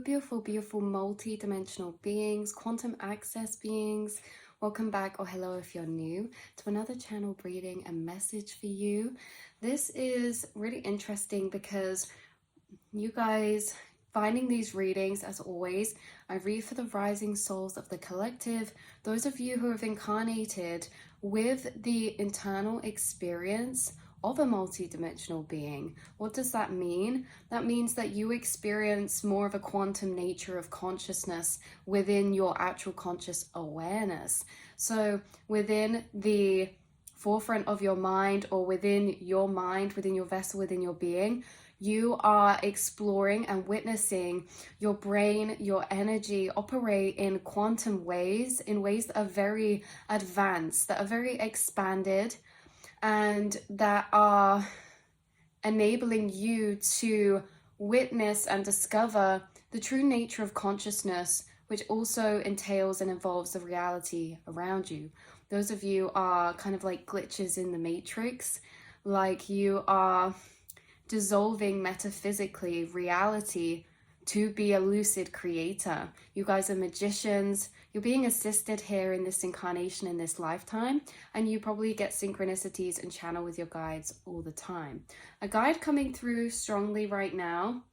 beautiful, beautiful multi-dimensional beings, quantum access beings. Welcome back, or hello if you're new, to another channel reading and message for you. This is really interesting because you guys finding these readings, as always, I read for the rising souls of the collective, those of you who have incarnated with the internal experience of a multi-dimensional being. What does that mean? That means that you experience more of a quantum nature of consciousness within your actual conscious awareness. So within the forefront of your mind, or within your mind, within your vessel, within your being, you are exploring and witnessing your brain, your energy operate in quantum ways, in ways that are very advanced, that are very expanded, and that are enabling you to witness and discover the true nature of consciousness, which also entails and involves the reality around you. Those of you are kind of like glitches in the matrix, like you are dissolving metaphysically reality to be a lucid creator. You guys are magicians. You're being assisted here in this incarnation, in this lifetime, and you probably get synchronicities and channel with your guides all the time. A guide coming through strongly right now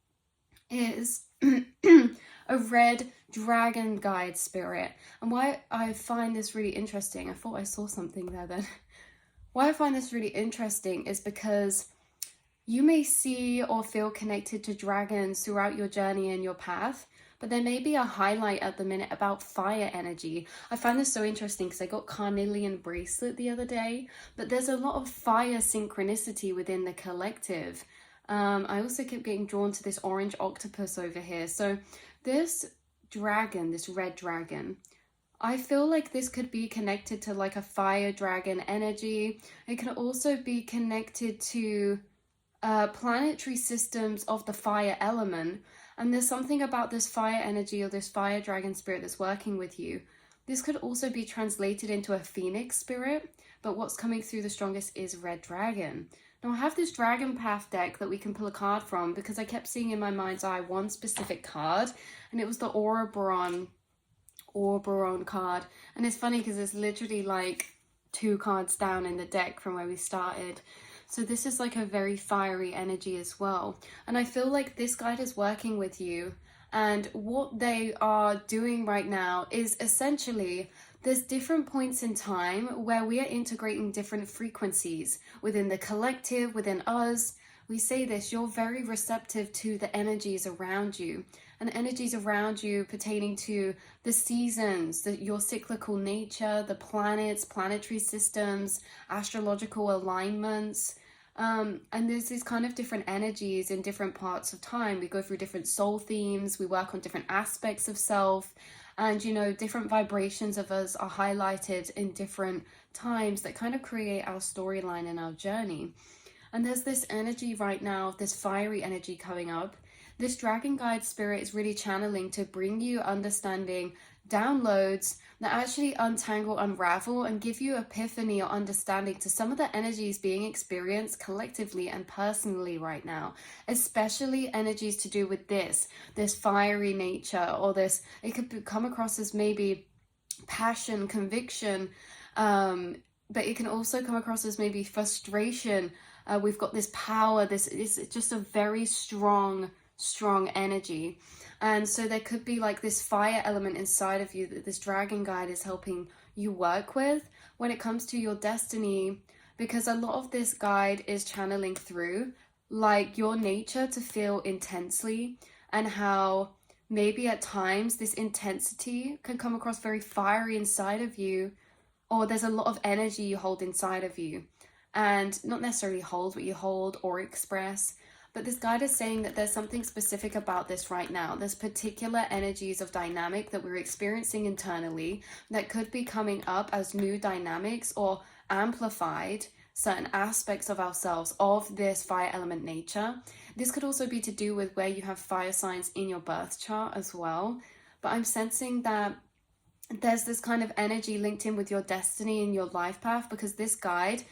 is a red dragon guide spirit. And why I find this really interesting, I thought I saw something there then. Why I find this really interesting is because you may see or feel connected to dragons throughout your journey and your path, but there may be a highlight at the minute about fire energy. I find this so interesting because I got carnelian bracelet the other day, but there's a lot of fire synchronicity within the collective. I also kept getting drawn to this orange octopus over here. So this dragon, this red dragon, I feel like this could be connected to like a fire dragon energy. It can also be connected to planetary systems of the fire element, and there's something about this fire energy or this fire dragon spirit that's working with you. This could also be translated into a phoenix spirit, but what's coming through the strongest is red dragon. Now I have this dragon path deck that we can pull a card from because I kept seeing in my mind's eye one specific card, and it was the Ouroboros card. And it's funny because it's literally like 2 cards down in the deck from where we started. So this is like a very fiery energy as well. And I feel like this guide is working with you. And what they are doing right now is essentially there's different points in time where we are integrating different frequencies within the collective, within us. We say this, you're very receptive to the energies around you, and energies around you pertaining to the seasons, your cyclical nature, the planets, planetary systems, astrological alignments. And there's these kind of different energies in different parts of time. We go through different soul themes, we work on different aspects of self, and you know, different vibrations of us are highlighted in different times that kind of create our storyline and our journey. And there's this energy right now, this fiery energy coming up. This dragon guide spirit is really channeling to bring you understanding, downloads that actually untangle, unravel, and give you epiphany or understanding to some of the energies being experienced collectively and personally right now, especially energies to do with this fiery nature, or this, it could come across as maybe passion, conviction, but it can also come across as maybe frustration. We've got this power, this is just a very strong energy. And so there could be like this fire element inside of you that this dragon guide is helping you work with when it comes to your destiny, because a lot of this guide is channeling through like your nature to feel intensely, and how maybe at times this intensity can come across very fiery inside of you, or there's a lot of energy you hold inside of you, and not necessarily hold what you hold or express. But this guide is saying that there's something specific about this right now. There's particular energies of dynamic that we're experiencing internally that could be coming up as new dynamics, or amplified certain aspects of ourselves of this fire element nature. This could also be to do with where you have fire signs in your birth chart as well. But I'm sensing that there's this kind of energy linked in with your destiny and your life path, because this guide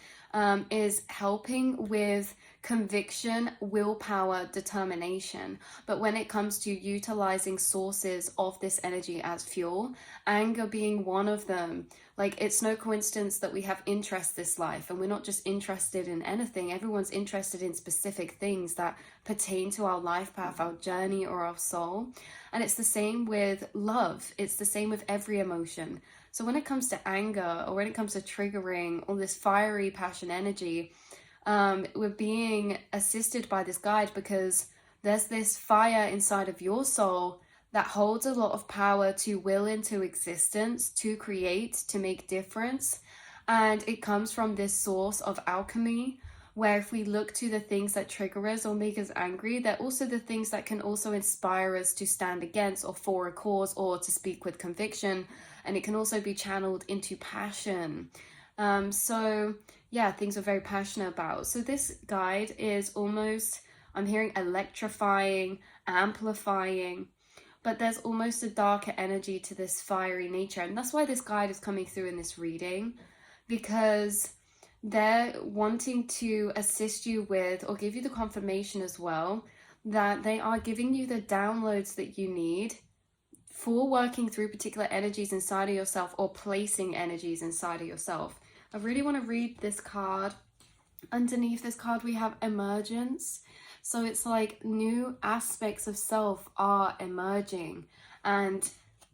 is helping with conviction, willpower, determination. But when it comes to utilizing sources of this energy as fuel, anger being one of them, like, it's no coincidence that we have interest this life, and we're not just interested in anything. Everyone's interested in specific things that pertain to our life path, our journey, or our soul. And it's the same with love. It's the same with every emotion. So when it comes to anger, or when it comes to triggering all this fiery passion energy, we're being assisted by this guide because there's this fire inside of your soul that holds a lot of power to will into existence, to create, to make difference. And it comes from this source of alchemy, where if we look to the things that trigger us or make us angry, they're also the things that can also inspire us to stand against or for a cause, or to speak with conviction. And it can also be channeled into passion. So yeah, things we're very passionate about. So this guide is almost, I'm hearing electrifying, amplifying, but there's almost a darker energy to this fiery nature. And that's why this guide is coming through in this reading, because they're wanting to assist you with, or give you the confirmation as well, that they are giving you the downloads that you need for working through particular energies inside of yourself, or placing energies inside of yourself. I really want to read this card. Underneath this card we have emergence. So it's like new aspects of self are emerging, and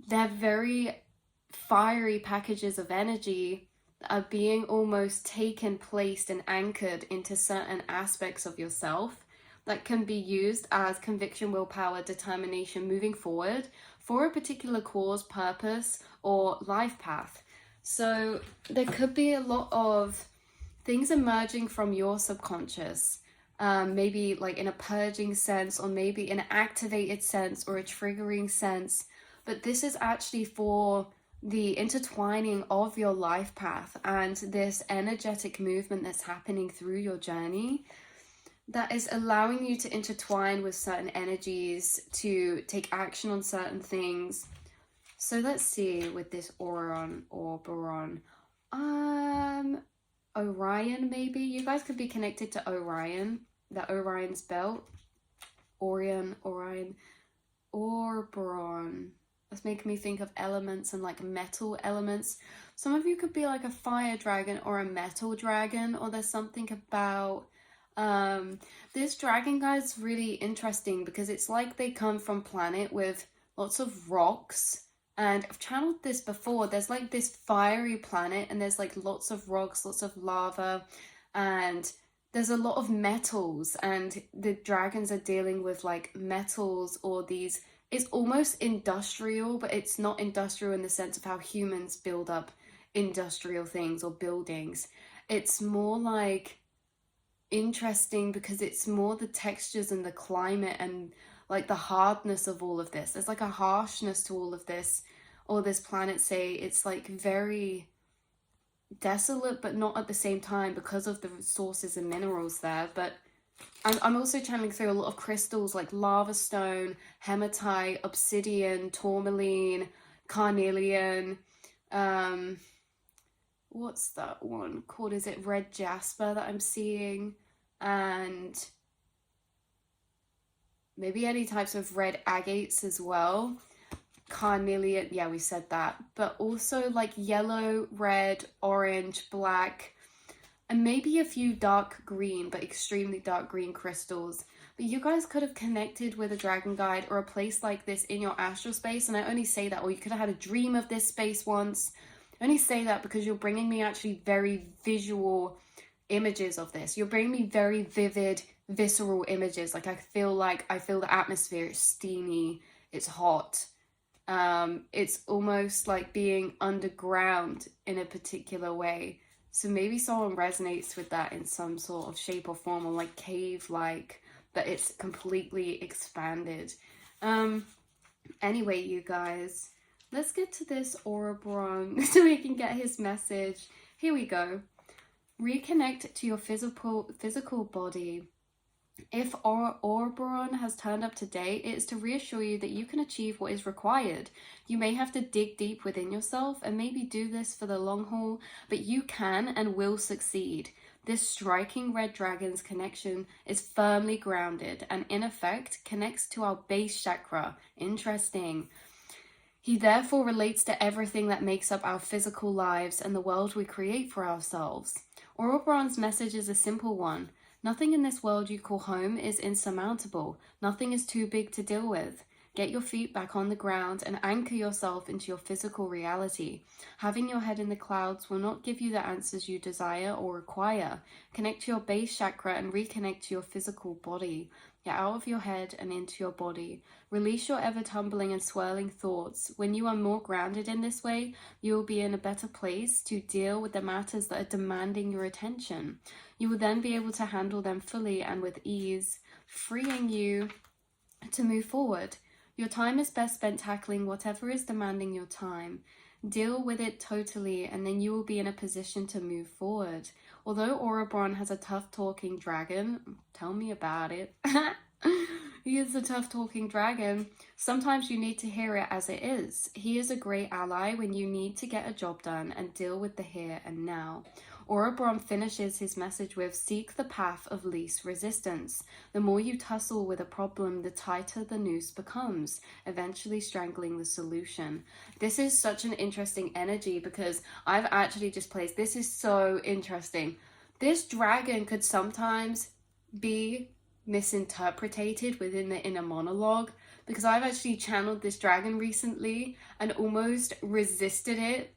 they're very fiery packages of energy that are being almost taken, placed, and anchored into certain aspects of yourself that can be used as conviction, willpower, determination moving forward for a particular cause, purpose, or life path. So there could be a lot of things emerging from your subconscious, maybe like in a purging sense, or maybe in an activated sense, or a triggering sense. But this is actually for the intertwining of your life path and this energetic movement that's happening through your journey, that is allowing you to intertwine with certain energies to take action on certain things. So let's see with this Orion, Orion, maybe. You guys could be connected to Orion, the Orion's belt. Orion, Oberon. That's making me think of elements and like metal elements. Some of you could be like a fire dragon or a metal dragon, or there's something about this dragon guy's really interesting because it's like they come from planet with lots of rocks. And I've channeled this before. There's like this fiery planet, and there's like lots of rocks, lots of lava, and there's a lot of metals, and the dragons are dealing with like metals, or these, it's almost industrial, but it's not industrial in the sense of how humans build up industrial things or buildings. It's more like interesting because it's more the textures and the climate and like the hardness of all of this. There's like a harshness to all of this, or this planet, say it's like very desolate, but not at the same time because of the resources and minerals there. But I'm also channeling through a lot of crystals like lava stone, hematite, obsidian, tourmaline, carnelian, what's that one called? Is it red jasper that I'm seeing? And maybe any types of red agates as well. Carnelian, yeah, we said that. But also like yellow, red, orange, black, and maybe a few dark green, but extremely dark green crystals. But you guys could have connected with a dragon guide or a place like this in your astral space. And I only say that, or you could have had a dream of this space once. I only say that because you're bringing me actually very visual images of this. You're bringing me very vivid, visceral images. Like I feel the atmosphere, it's steamy, it's hot. It's almost like being underground in a particular way. So maybe someone resonates with that in some sort of shape or form, or like cave-like, but it's completely expanded. Anyway, you guys, let's get to this Ouroboros so we can get his message. Here we go. Reconnect to your physical body. If Ouroboros has turned up today, it is to reassure you that you can achieve what is required. You may have to dig deep within yourself and maybe do this for the long haul, but you can and will succeed. This striking red dragon's connection is firmly grounded and in effect connects to our base chakra. Interesting. He therefore relates to everything that makes up our physical lives and the world we create for ourselves. Ouroboron's message is a simple one. Nothing in this world you call home is insurmountable. Nothing is too big to deal with. Get your feet back on the ground and anchor yourself into your physical reality. Having your head in the clouds will not give you the answers you desire or require. Connect to your base chakra and reconnect to your physical body. Get out of your head and into your body. Release your ever-tumbling and swirling thoughts. When you are more grounded in this way, you will be in a better place to deal with the matters that are demanding your attention. You will then be able to handle them fully and with ease, freeing you to move forward. Your time is best spent tackling whatever is demanding your time. Deal with it totally, and then you will be in a position to move forward. Although Ouroboron has a tough-talking dragon, tell me about it. He is a tough-talking dragon. Sometimes you need to hear it as it is. He is a great ally when you need to get a job done and deal with the here and now. Ouroboron finishes his message with, seek the path of least resistance. The more you tussle with a problem, the tighter the noose becomes, eventually strangling the solution. This is such an interesting energy because I've actually just placed, this is so interesting. This dragon could sometimes be misinterpreted within the inner monologue, because I've actually channeled this dragon recently and almost resisted it.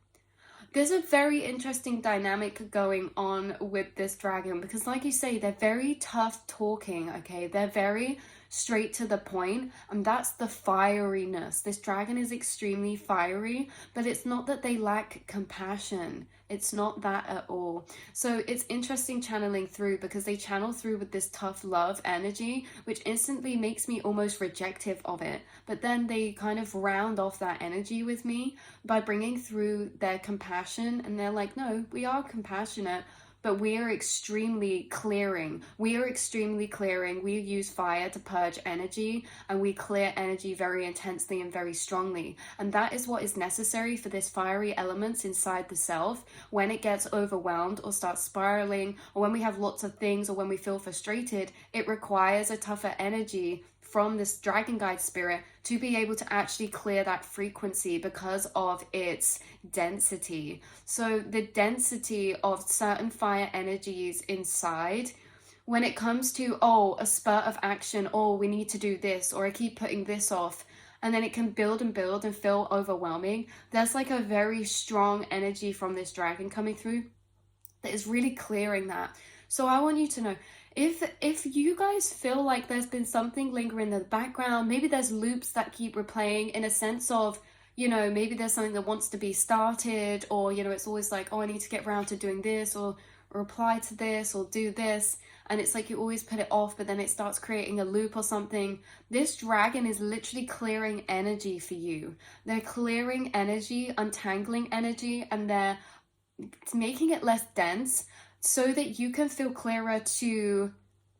There's a very interesting dynamic going on with this dragon because, like you say, they're very tough talking, okay? They're very straight to the point, and that's the fieriness. This dragon is extremely fiery, but it's not that they lack compassion. It's not that at all. So it's interesting channeling through because they channel through with this tough love energy, which instantly makes me almost rejective of it. But then they kind of round off that energy with me by bringing through their compassion, and they're like, no, we are compassionate, but we are extremely clearing. We use fire to purge energy, and we clear energy very intensely and very strongly. And that is what is necessary for this fiery elements inside the self when it gets overwhelmed or starts spiraling, or when we have lots of things, or when we feel frustrated. It requires a tougher energy from this dragon guide spirit to be able to actually clear that frequency because of its density. So the density of certain fire energies inside, when it comes to, oh, a spurt of action, oh, we need to do this, or I keep putting this off, and then it can build and build and feel overwhelming. There's like a very strong energy from this dragon coming through that is really clearing that. So I want you to know, if you guys feel like there's been something lingering in the background, maybe there's loops that keep replaying in a sense of, you know, maybe there's something that wants to be started, or, you know, it's always like, oh, I need to get around to doing this, or reply to this, or do this, and it's like you always put it off, but then it starts creating a loop or something. This dragon is literally clearing energy for you. They're clearing energy, untangling energy, and they're making it less dense, so that you can feel clearer to,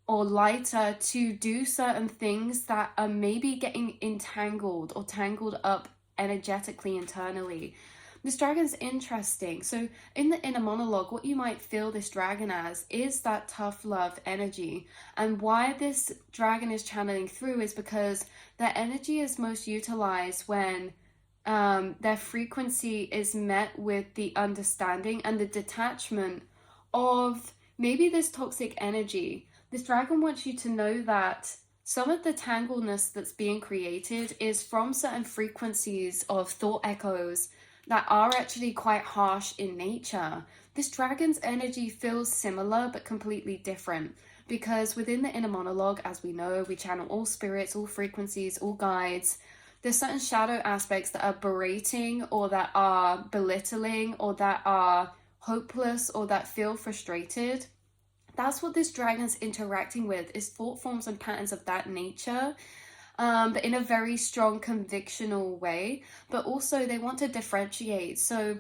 or lighter to do certain things that are maybe getting entangled or tangled up energetically internally. This dragon's interesting. So in the inner monologue, what you might feel this dragon as is that tough love energy. And why this dragon is channeling through is because their energy is most utilized when their frequency is met with the understanding and the detachment of maybe this toxic energy. This dragon wants you to know that some of the tangledness that's being created is from certain frequencies of thought echoes that are actually quite harsh in nature. This dragon's energy feels similar but completely different, because within the inner monologue, as we know, we channel all spirits, all frequencies, all guides. There's certain shadow aspects that are berating, or that are belittling, or that are hopeless, or that feel frustrated. That's what this dragon's interacting with, is thought forms and patterns of that nature, but in a very strong convictional way. But also they want to differentiate. So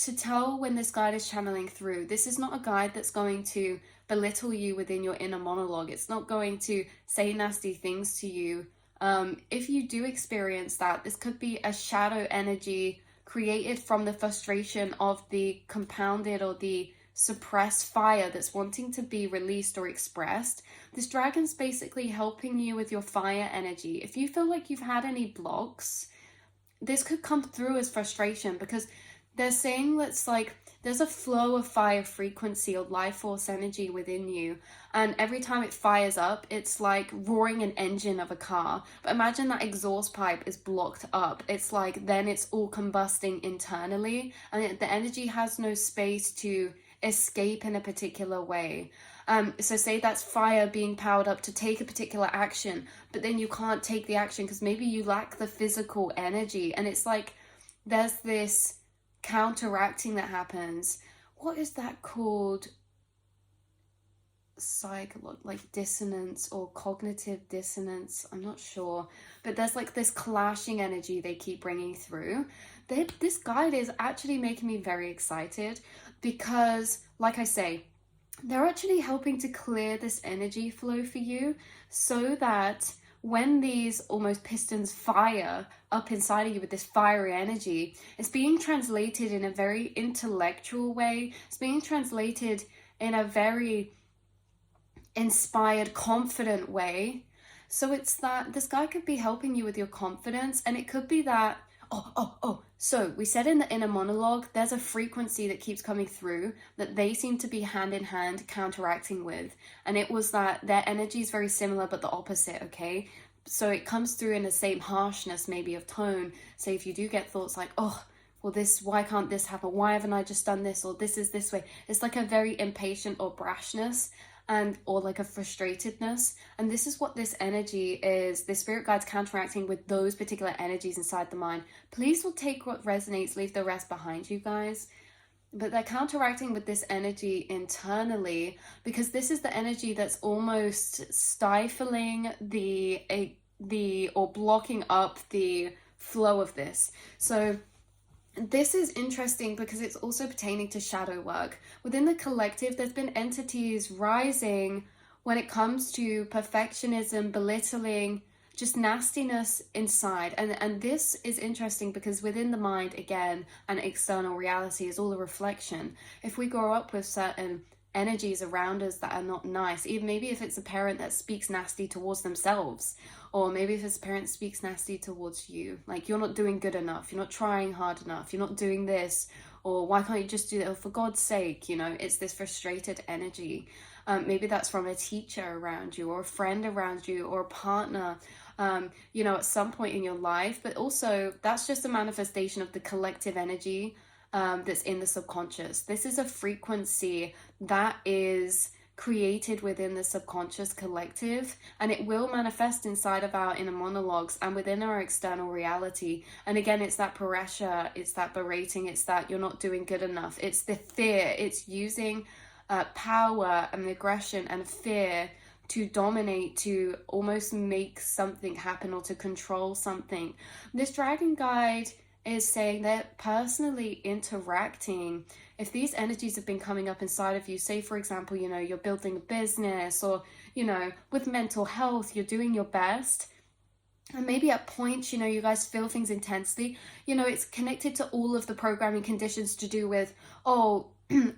to tell when this guide is channeling through, this is not a guide that's going to belittle you within your inner monologue. It's not going to say nasty things to you. If you do experience that, this could be a shadow energy created from the frustration of the compounded or the suppressed fire that's wanting to be released or expressed. This dragon's basically helping you with your fire energy. If you feel like you've had any blocks, this could come through as frustration, because they're saying that's like there's a flow of fire frequency or life force energy within you, and every time it fires up, it's like roaring an engine of a car. But imagine that exhaust pipe is blocked up. It's like then it's all combusting internally, and the energy has no space to escape in a particular way. So say that's fire being powered up to take a particular action, but then you can't take the action because maybe you lack the physical energy, and it's like there's this counteracting that happens. What is that called? Like dissonance or cognitive dissonance, I'm not sure, but there's like this clashing energy they keep bringing through. This guide is actually making me very excited because, like I say, they're actually helping to clear this energy flow for you, so that when these almost pistons fire up inside of you with this fiery energy, it's being translated in a very intellectual way. It's being translated in a very inspired, confident way. So it's that this guy could be helping you with your confidence, and it could be that so we said in the inner monologue, there's a frequency that keeps coming through that they seem to be hand in hand counteracting with, and it was that their energy is very similar but the opposite. Okay, so it comes through in the same harshness maybe of tone. So if you do get thoughts like, oh well, this, why can't this happen, why haven't I just done this, or this is this way, it's like a very impatient or brashness, and or like a frustratedness. And this is what this energy is, this spirit guide's counteracting with those particular energies inside the mind. Please will take what resonates, leave the rest behind, you guys. But they're counteracting with this energy internally, because this is the energy that's almost stifling the or blocking up the flow of this. So this is interesting because it's also pertaining to shadow work. Within the collective, there's been entities rising when it comes to perfectionism, belittling, just nastiness inside. And this is interesting because within the mind, again, an external reality is all a reflection. If we grow up with certain energies around us that are not nice, even maybe if it's a parent that speaks nasty towards themselves, or maybe if it's a parent speaks nasty towards you, like you're not doing good enough, you're not trying hard enough, you're not doing this, or why can't you just do that, or for God's sake, you know, it's this frustrated energy. Maybe that's from a teacher around you, or a friend around you, or a partner, you know, at some point in your life. But also that's just a manifestation of the collective energy that's in the subconscious. This is a frequency that is created within the subconscious collective, and it will manifest inside of our inner monologues and within our external reality. And again, it's that pressure, it's that berating, it's that you're not doing good enough, it's the fear, it's using power and aggression and fear to dominate, to almost make something happen or to control something. This dragon guide is saying that personally interacting, if these energies have been coming up inside of you, say for example, you know, you're building a business, or, you know, with mental health, you're doing your best, and maybe at points, you know, you guys feel things intensely, you know, it's connected to all of the programming conditions to do with,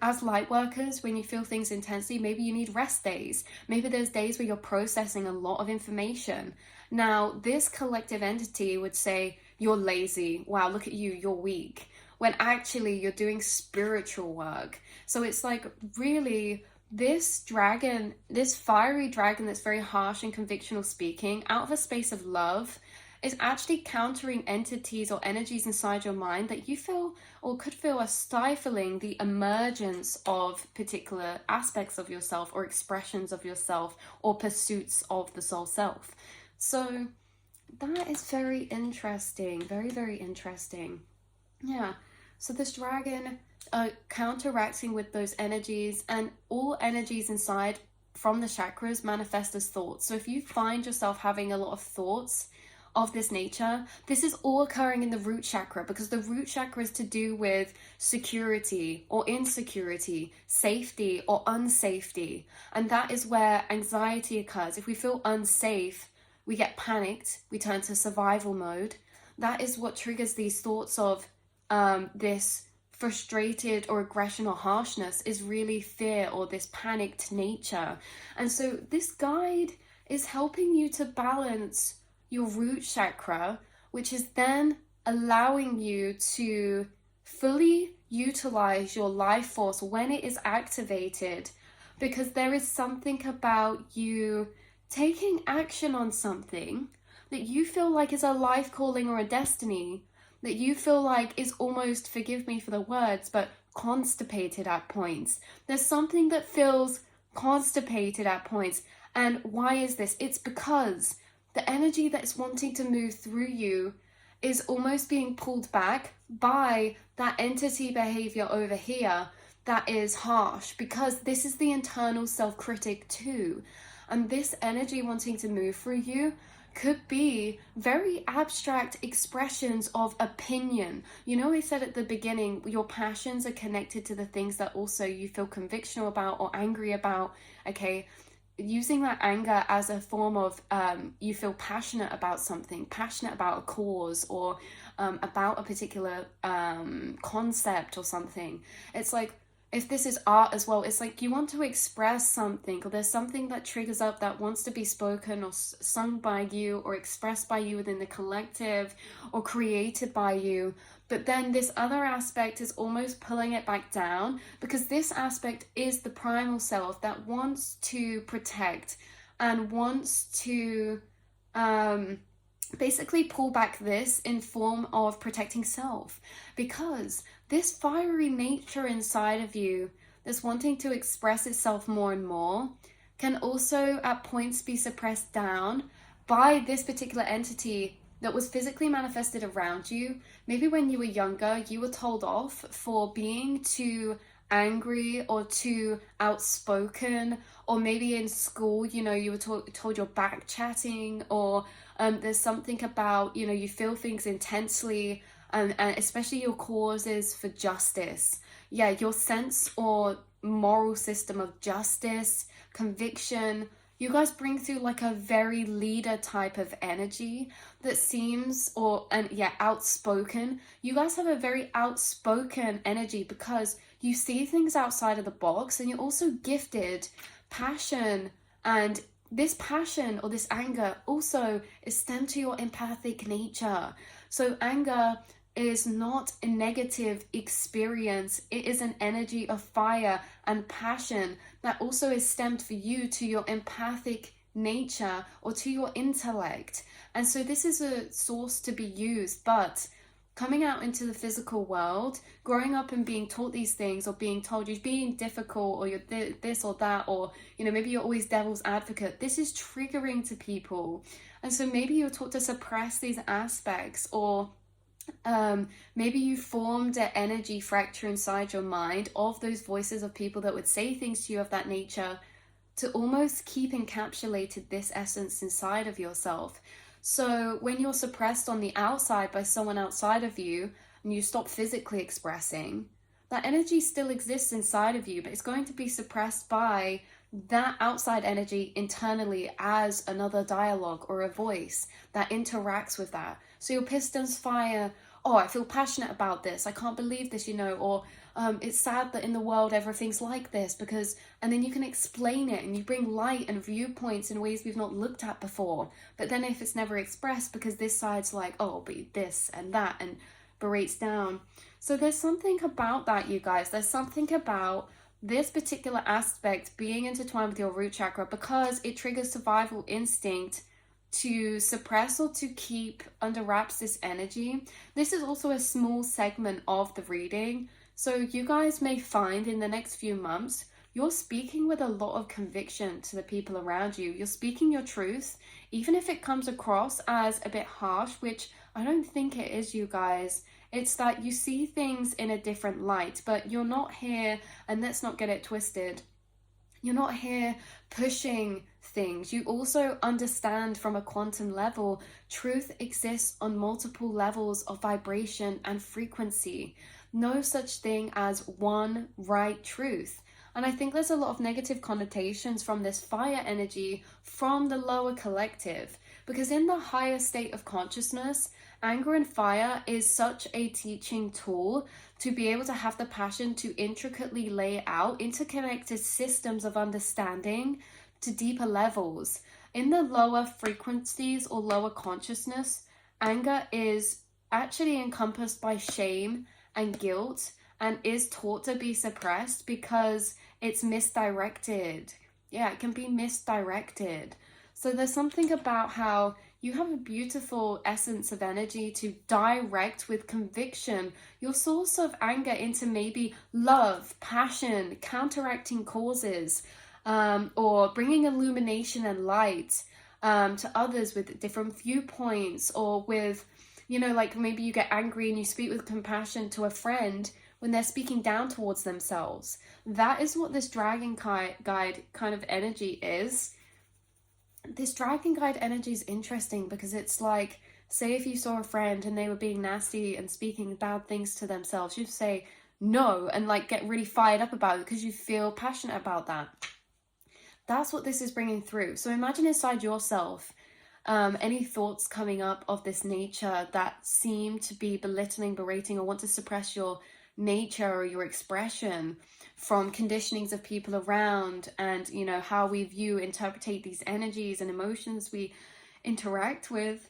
as light workers, when you feel things intensely, maybe you need rest days. Maybe there's days where you're processing a lot of information. Now, this collective entity would say, you're lazy. Wow, look at you, you're weak. When actually you're doing spiritual work. So it's like really this dragon, this fiery dragon that's very harsh and convictional speaking, out of a space of love, is actually countering entities or energies inside your mind that you feel or could feel are stifling the emergence of particular aspects of yourself or expressions of yourself or pursuits of the soul self. So that is very interesting, very, very interesting. Yeah, so this dragon counteracting with those energies, and all energies inside from the chakras manifest as thoughts. So if you find yourself having a lot of thoughts of this nature, this is all occurring in the root chakra, because the root chakra is to do with security or insecurity, safety or unsafety, and that is where anxiety occurs. If we feel unsafe, we get panicked, we turn to survival mode. That is what triggers these thoughts of this frustrated or aggression or harshness is really fear or this panicked nature. And so this guide is helping you to balance your root chakra, which is then allowing you to fully utilize your life force when it is activated, because there is something about you taking action on something that you feel like is a life calling or a destiny, that you feel like is almost, forgive me for the words, but constipated at points. There's something that feels constipated at points. And why is this? It's because the energy that's wanting to move through you is almost being pulled back by that entity behavior over here that is harsh, because this is the internal self-critic too. And this energy wanting to move through you could be very abstract expressions of opinion. You know, I said at the beginning, your passions are connected to the things that also you feel conviction about or angry about. Okay, using that anger as a form of you feel passionate about something, passionate about a cause, or about a particular concept or something. It's like, if this is art as well, it's like you want to express something, or there's something that triggers up that wants to be spoken or sung by you or expressed by you within the collective or created by you. But then this other aspect is almost pulling it back down, because this aspect is the primal self that wants to protect and wants to basically pull back this in form of protecting self, because this fiery nature inside of you that's wanting to express itself more and more can also at points be suppressed down by this particular entity that was physically manifested around you. Maybe when you were younger, you were told off for being too angry or too outspoken, or maybe in school, you know, you were told you're back chatting, or there's something about, you know, you feel things intensely, and especially your causes for justice. Yeah, your sense or moral system of justice, conviction, you guys bring through like a very leader type of energy that seems, outspoken. You guys have a very outspoken energy because you see things outside of the box, and you're also gifted passion, and this passion or this anger also is stemmed to your empathic nature. So anger is not a negative experience. It is an energy of fire and passion that also is stemmed for you to your empathic nature or to your intellect. And so this is a source to be used, but coming out into the physical world, growing up and being taught these things, or being told you're being difficult, or you're this or that, or, you know, maybe you're always devil's advocate, this is triggering to people. And so maybe you're taught to suppress these aspects, or maybe you formed an energy fracture inside your mind of those voices of people that would say things to you of that nature to almost keep encapsulated this essence inside of yourself. So when you're suppressed on the outside by someone outside of you, and you stop physically expressing, that energy still exists inside of you, but it's going to be suppressed by that outside energy internally as another dialogue or a voice that interacts with that. So your pistons fire, oh, I feel passionate about this, I can't believe this, you know, or it's sad that in the world everything's like this, because, and then you can explain it and you bring light and viewpoints in ways we've not looked at before. But then if it's never expressed, because this side's like, oh, but this and that, and berates down. So there's something about that, you guys. There's something about this particular aspect being intertwined with your root chakra, because it triggers survival instinct to suppress or to keep under wraps this energy. This is also a small segment of the reading. So you guys may find in the next few months, you're speaking with a lot of conviction to the people around you. You're speaking your truth, even if it comes across as a bit harsh, which I don't think it is, you guys. It's that you see things in a different light, but you're not here, and let's not get it twisted, you're not here pushing things. You also understand from a quantum level, truth exists on multiple levels of vibration and frequency. No such thing as one right truth. And I think there's a lot of negative connotations from this fire energy from the lower collective, because in the higher state of consciousness, Anger and fire is such a teaching tool to be able to have the passion to intricately lay out interconnected systems of understanding to deeper levels. In the lower frequencies or lower consciousness, anger is actually encompassed by shame and guilt and is taught to be suppressed because it's misdirected. Yeah, it can be misdirected. So there's something about how you have a beautiful essence of energy to direct with conviction your source of anger into maybe love, passion, counteracting causes, or bringing illumination and light to others with different viewpoints, or with, like maybe you get angry and you speak with compassion to a friend when they're speaking down towards themselves. That is what this dragon guide kind of energy is. This dragon guide energy is interesting because it's like, say if you saw a friend and they were being nasty and speaking bad things to themselves, you'd say no and like get really fired up about it because you feel passionate about that. That's what this is bringing through. So imagine inside yourself any thoughts coming up of this nature that seem to be belittling, berating, or want to suppress your nature or your expression from conditionings of people around, and how we interpret these energies and emotions we interact with.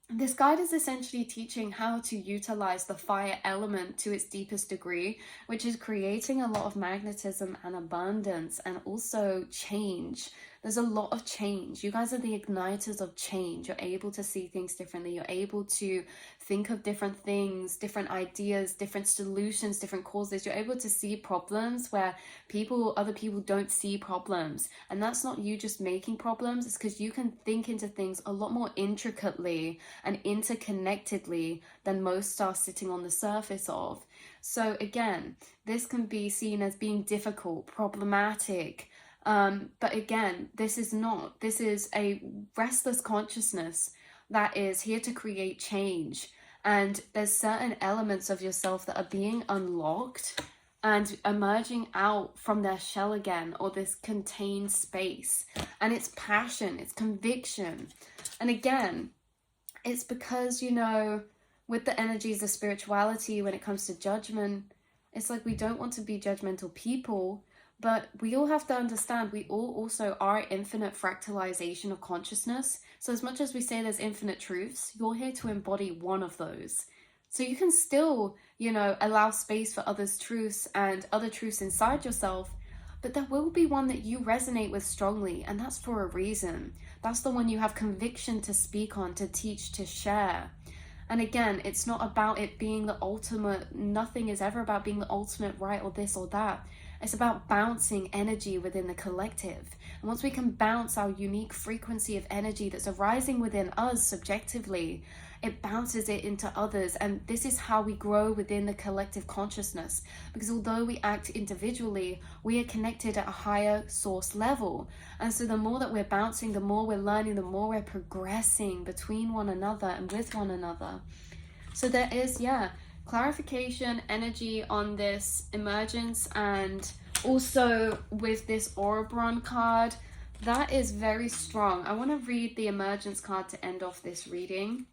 This guide is essentially teaching how to utilize the fire element to its deepest degree, which is creating a lot of magnetism and abundance and also change. There's a lot of change. You guys are the igniters of change. You're able to see things differently. You're able to think of different things, different ideas, different solutions, different causes. You're able to see problems where other people don't see problems. And that's not you just making problems. It's because you can think into things a lot more intricately and interconnectedly than most are sitting on the surface of. So again, this can be seen as being difficult, problematic, but again, this is not. This is a restless consciousness that is here to create change. And there's certain elements of yourself that are being unlocked and emerging out from their shell again, or this contained space. And it's passion, it's conviction. And again, it's because, with the energies of spirituality, when it comes to judgment, it's like we don't want to be judgmental people. But we all have to understand we all also are infinite fractalization of consciousness. So as much as we say there's infinite truths, you're here to embody one of those. So you can still, allow space for others' truths and other truths inside yourself, but there will be one that you resonate with strongly, and that's for a reason. That's the one you have conviction to speak on, to teach, to share. And again, it's not about it being the ultimate. Nothing is ever about being the ultimate right or this or that. It's about bouncing energy within the collective. And once we can bounce our unique frequency of energy that's arising within us subjectively, it bounces it into others. And this is how we grow within the collective consciousness. Because although we act individually, we are connected at a higher source level. And so the more that we're bouncing, the more we're learning, the more we're progressing between one another and with one another. So there is, clarification energy on this emergence, and also with this Ouroboros card that is very strong. I want to read the emergence card to end off this reading.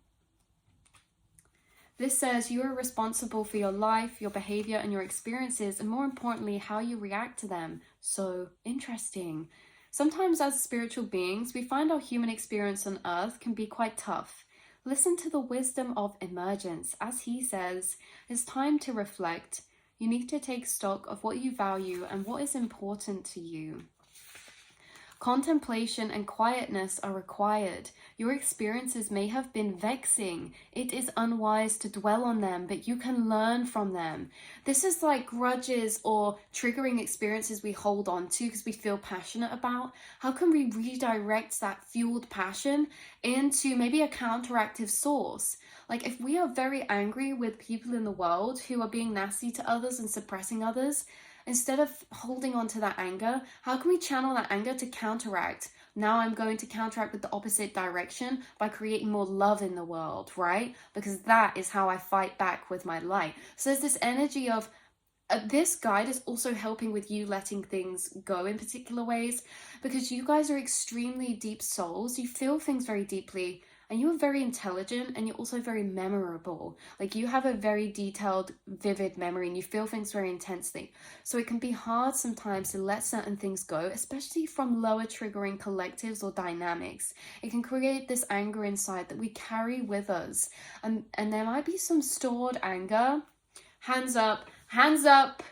This says you are responsible for your life, your behavior, and your experiences, and more importantly, how you react to them. So interesting. Sometimes as spiritual beings, we find our human experience on earth can be quite tough. Listen to the wisdom of emergence. As he says, it's time to reflect. You need to take stock of what you value and what is important to you. Contemplation and quietness are required. Your experiences may have been vexing. It is unwise to dwell on them, but you can learn from them. This is like grudges or triggering experiences we hold on to because we feel passionate about. How can we redirect that fueled passion into maybe a counteractive source? Like if we are very angry with people in the world who are being nasty to others and suppressing others, instead of holding on to that anger, how can we channel that anger to counteract? Now I'm going to counteract with the opposite direction by creating more love in the world, right? Because that is how I fight back with my light. So there's this energy of this guide is also helping with you letting things go in particular ways, because you guys are extremely deep souls. You feel things very deeply, and you are very intelligent, and you're also very memorable. Like, you have a very detailed, vivid memory, and you feel things very intensely. So it can be hard sometimes to let certain things go, especially from lower triggering collectives or dynamics. It can create this anger inside that we carry with us, and there might be some stored anger. Hands up, hands up.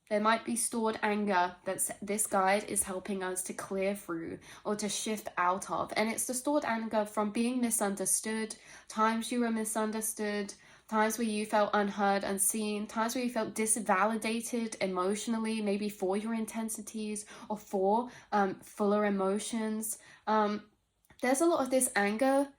There might be stored anger that this guide is helping us to clear through or to shift out of. And it's the stored anger from being misunderstood, times you were misunderstood, times where you felt unheard, unseen, times where you felt disvalidated emotionally, maybe for your intensities or for fuller emotions. There's a lot of this anger.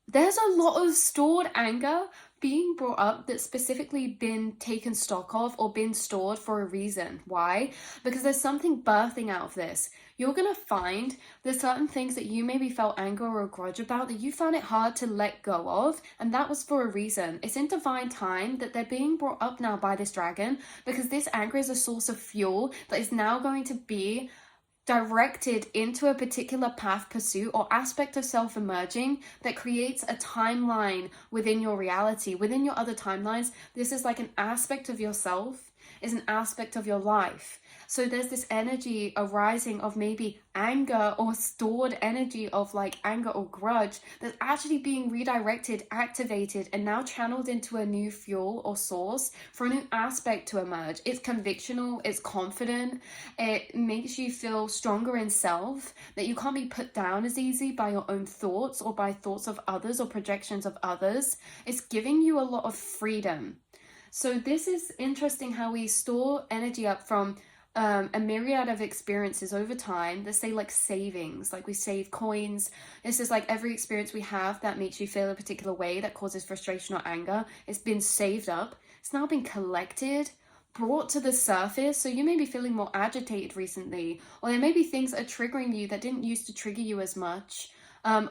There's a lot of stored anger being brought up that's specifically been taken stock of or been stored for a reason. Why? Because there's something birthing out of this. You're going to find there's certain things that you maybe felt anger or a grudge about that you found it hard to let go of, and that was for a reason. It's in divine time that they're being brought up now by this dragon, because this anger is a source of fuel that is now going to be directed into a particular path, pursuit, or aspect of self-emerging that creates a timeline within your reality, within your other timelines. This is like an aspect of yourself, is an aspect of your life. So there's this energy arising of maybe anger or stored energy of like anger or grudge that's actually being redirected, activated, and now channeled into a new fuel or source for a new aspect to emerge. It's convictional, it's confident, it makes you feel stronger in self, that you can't be put down as easy by your own thoughts or by thoughts of others or projections of others. It's giving you a lot of freedom. So this is interesting how we store energy up from a myriad of experiences over time. Let's say like savings, like we save coins. This is like every experience we have that makes you feel a particular way that causes frustration or anger. It's been saved up. It's now been collected, brought to the surface. So you may be feeling more agitated recently, or there may be things that are triggering you that didn't used to trigger you as much.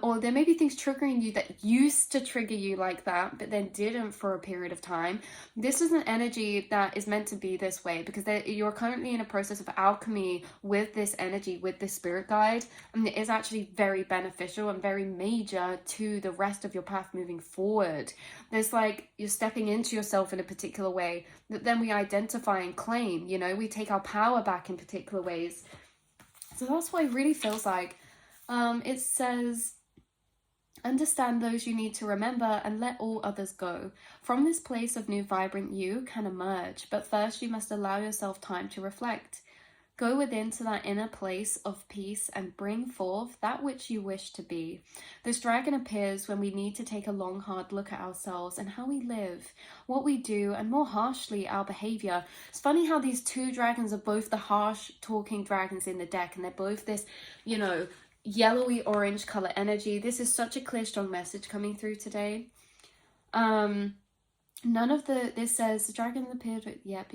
Or there may be things triggering you that used to trigger you like that, but then didn't for a period of time. This is an energy that is meant to be this way because you're currently in a process of alchemy with this energy, with this spirit guide, and it is actually very beneficial and very major to the rest of your path moving forward. There's like, you're stepping into yourself in a particular way that then we identify and claim, you know, we take our power back in particular ways. So that's what it really feels like. It says, understand those you need to remember and let all others go. From this place of new vibrant you can emerge, but first you must allow yourself time to reflect. Go within to that inner place of peace and bring forth that which you wish to be. This dragon appears when we need to take a long, hard look at ourselves and how we live, what we do, and more harshly, our behavior. It's funny how these two dragons are both the harsh talking dragons in the deck, and they're both this, you know, yellowy orange color energy. This is such a clear, strong message coming through today. This says the dragon appeared with, yep.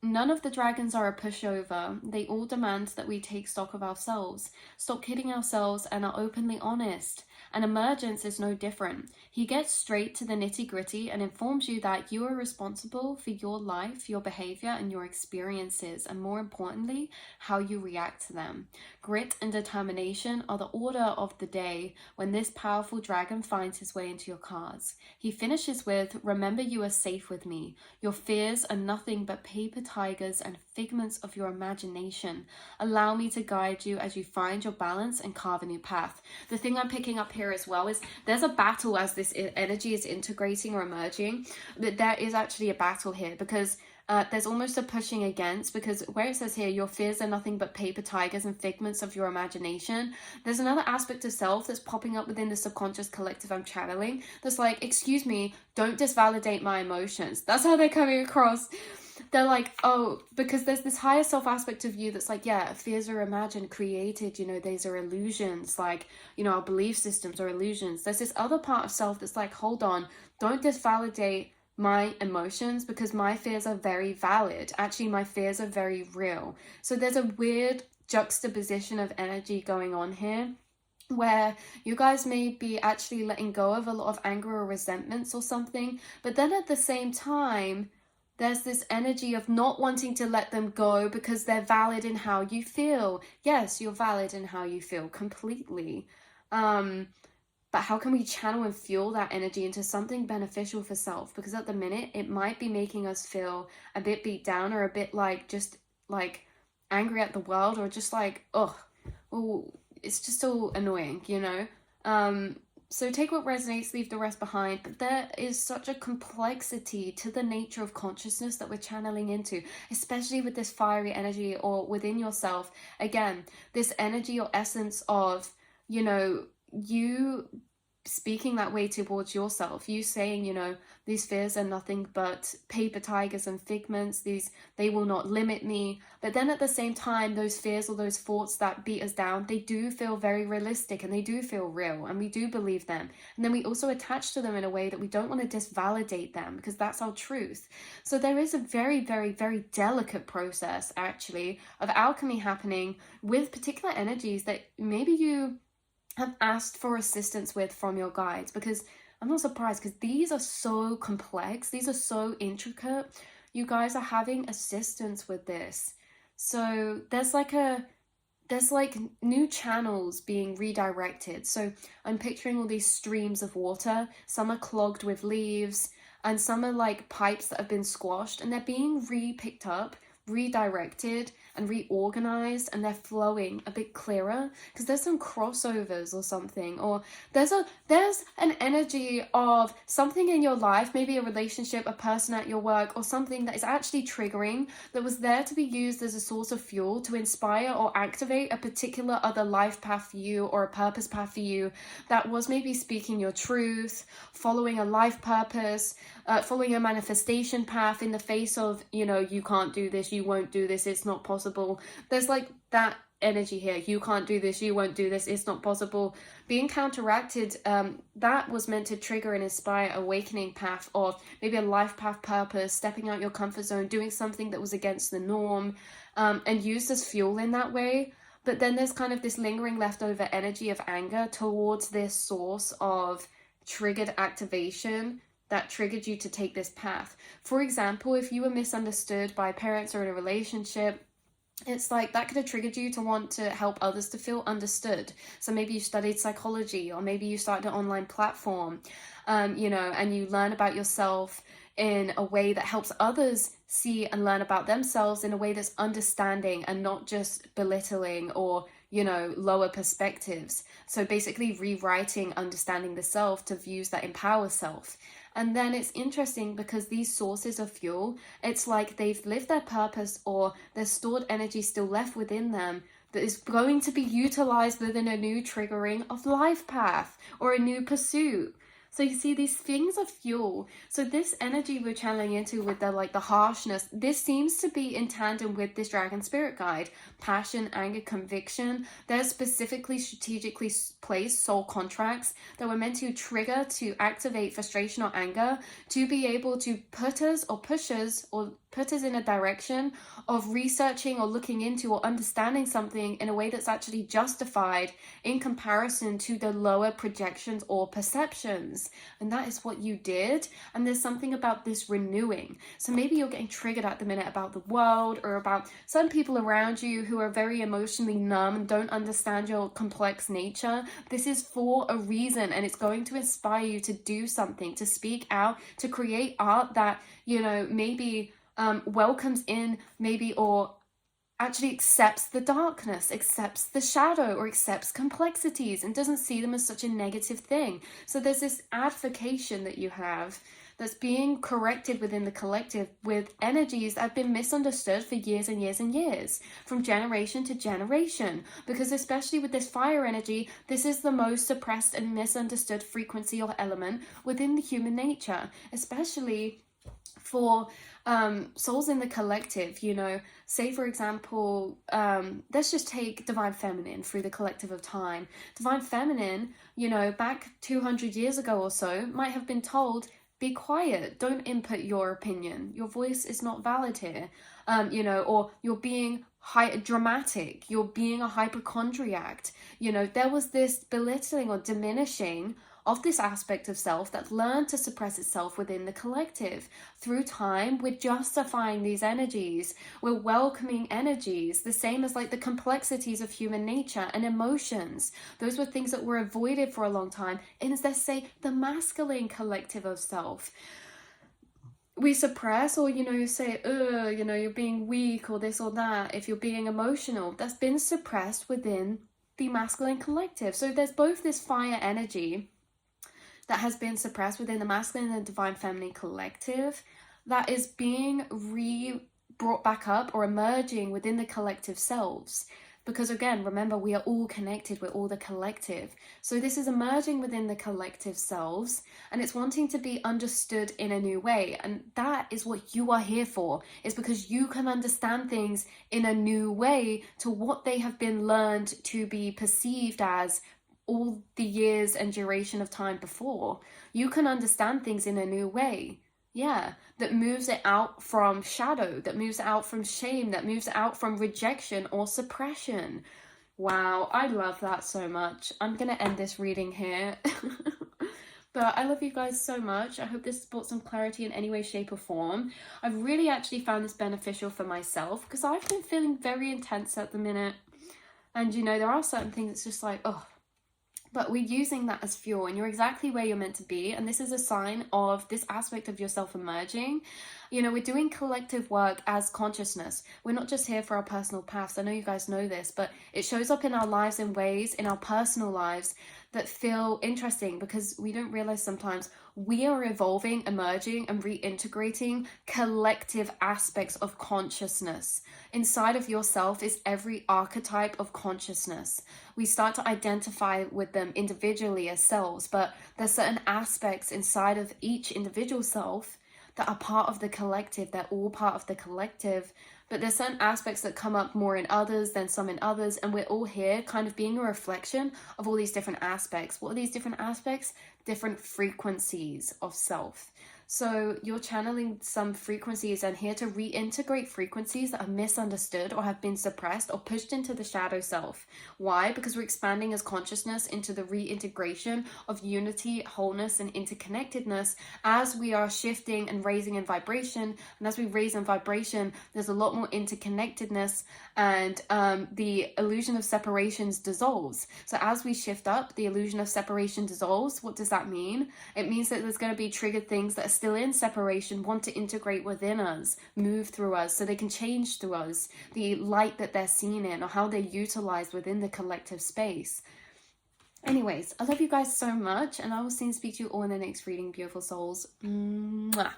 None of the dragons are a pushover. They all demand that we take stock of ourselves, stop kidding ourselves, and are openly honest. And emergence is no different. He gets straight to the nitty-gritty and informs you that you are responsible for your life, your behavior, and your experiences, and more importantly, how you react to them. Grit and determination are the order of the day when this powerful dragon finds his way into your cards. He finishes with, remember you are safe with me. Your fears are nothing but paper tigers and figments of your imagination. Allow me to guide you as you find your balance and carve a new path. The thing I'm picking up here as well is there's a battle as this energy is integrating or emerging, but there is actually a battle here because there's almost a pushing against, because where it says here, your fears are nothing but paper tigers and figments of your imagination, there's another aspect of self that's popping up within the subconscious collective I'm channeling that's like, excuse me, don't disvalidate my emotions. That's how they're coming across. They're like, oh, because there's this higher self aspect of you that's like, yeah, fears are imagined, created, you know, these are illusions, like, you know, our belief systems are illusions. There's this other part of self that's like, hold on, don't disvalidate my emotions because my fears are very valid. Actually, my fears are very real. So there's a weird juxtaposition of energy going on here where you guys may be actually letting go of a lot of anger or resentments or something, but then at the same time, there's this energy of not wanting to let them go because they're valid in how you feel. Yes, you're valid in how you feel completely. But how can we channel and fuel that energy into something beneficial for self? Because at the minute, it might be making us feel a bit beat down, or a bit like just like angry at the world, or just like, oh, well, it's just so annoying, you know? So take what resonates, leave the rest behind. But there is such a complexity to the nature of consciousness that we're channeling into, especially with this fiery energy or within yourself. Again, this energy or essence of, you know, you speaking that way towards yourself, you saying, you know, these fears are nothing but paper tigers and figments, they will not limit me. But then at the same time, those fears or those thoughts that beat us down, they do feel very realistic and they do feel real, and we do believe them. And then we also attach to them in a way that we don't want to disvalidate them, because that's our truth. So there is a very, very, very delicate process actually of alchemy happening with particular energies that maybe you have asked for assistance with from your guides, because I'm not surprised, because these are so complex, these are so intricate. You guys are having assistance with this. So there's like new channels being redirected. So I'm picturing all these streams of water. Some are clogged with leaves, and some are like pipes that have been squashed, and they're being re-picked up, redirected and reorganized, and they're flowing a bit clearer because there's some crossovers or something, or there's an energy of something in your life, maybe a relationship, a person at your work, or something that is actually triggering, that was there to be used as a source of fuel to inspire or activate a particular other life path for you, or a purpose path for you, that was maybe speaking your truth, following a life purpose, following a manifestation path in the face of, you know, you can't do this, you won't do this, it's not possible. There's like that energy here. You can't do this, you won't do this, it's not possible. Being counteracted, that was meant to trigger and inspire awakening path, or maybe a life path purpose, stepping out your comfort zone, doing something that was against the norm, and used as fuel in that way. But then there's kind of this lingering leftover energy of anger towards this source of triggered activation that triggered you to take this path. For example, if you were misunderstood by parents or in a relationship, it's like that could have triggered you to want to help others to feel understood. So maybe you studied psychology, or maybe you started an online platform, you know, and you learn about yourself in a way that helps others see and learn about themselves in a way that's understanding and not just belittling or, you know, lower perspectives. So basically rewriting understanding the self to views that empower self. And then it's interesting because these sources of fuel, it's like they've lived their purpose, or there's stored energy still left within them that is going to be utilized within a new triggering of life path or a new pursuit. So you see, these things are fuel. So this energy we're channeling into with the harshness, this seems to be in tandem with this dragon spirit guide. Passion, anger, conviction. There's specifically strategically placed soul contracts that were meant to trigger, to activate frustration or anger, to be able to put us or push us or put us in a direction of researching or looking into or understanding something in a way that's actually justified in comparison to the lower projections or perceptions. And that is what you did. And there's something about this renewing. So maybe you're getting triggered at the minute about the world, or about some people around you who are very emotionally numb and don't understand your complex nature. This is for a reason, and it's going to inspire you to do something, to speak out, to create art that, you know, maybe welcomes in, maybe, or actually accepts the darkness, accepts the shadow, or accepts complexities and doesn't see them as such a negative thing. So there's this advocation that you have that's being corrected within the collective with energies that have been misunderstood for years and years and years, from generation to generation. Because especially with this fire energy, this is the most suppressed and misunderstood frequency or element within the human nature, especially for souls in the collective. You know, say for example, let's just take divine feminine through the collective of time. Divine feminine, you know, back 200 years ago or so, might have been told, be quiet, don't input your opinion, your voice is not valid here, you know, or you're being dramatic, you're being a hypochondriac. You know, there was this belittling or diminishing of this aspect of self that learned to suppress itself within the collective. Through time, we're justifying these energies, we're welcoming energies, the same as like the complexities of human nature and emotions. Those were things that were avoided for a long time in, let's say, the masculine collective of self. We suppress, or say, you're being weak or this or that. If you're being emotional, that's been suppressed within the masculine collective. So there's both this fire energy that has been suppressed within the masculine and divine feminine collective that is being brought back up or emerging within the collective selves. Because again, remember, we are all connected, we're all the collective. So this is emerging within the collective selves, and it's wanting to be understood in a new way. And that is what you are here for, is because you can understand things in a new way to what they have been learned to be perceived as all the years and duration of time before. You can understand things in a new way. Yeah, that moves it out from shadow, that moves it out from shame, that moves it out from rejection or suppression. Wow, I love that so much. I'm going to end this reading here. But I love you guys so much. I hope this brought some clarity in any way, shape or form. I've really actually found this beneficial for myself because I've been feeling very intense at the minute. And there are certain things it's just like, oh, but we're using that as fuel, and you're exactly where you're meant to be. And this is a sign of this aspect of yourself emerging. We're doing collective work as consciousness. We're not just here for our personal paths. I know you guys know this, but it shows up in our lives in ways, in our personal lives, that feel interesting because we don't realize sometimes we are evolving, emerging, and reintegrating collective aspects of consciousness. Inside of yourself is every archetype of consciousness. We start to identify with them individually as selves, but there's certain aspects inside of each individual self that are part of the collective. They're all part of the collective, but there's certain aspects that come up more in others than some in others, and we're all here kind of being a reflection of all these different aspects. What are these different aspects? Different frequencies of self. So you're channeling some frequencies and here to reintegrate frequencies that are misunderstood or have been suppressed or pushed into the shadow self. Why? Because we're expanding as consciousness into the reintegration of unity, wholeness, and interconnectedness as we are shifting and raising in vibration. And as we raise in vibration, there's a lot more interconnectedness, and the illusion of separations dissolves. So as we shift up, the illusion of separation dissolves. What does that mean? It means that there's going to be triggered things that are still in separation, want to integrate within us, move through us, so they can change through us, the light that they're seen in or how they're utilized within the collective space. Anyways, I love you guys so much, and I will soon speak to you all in the next reading, beautiful souls. Mwah.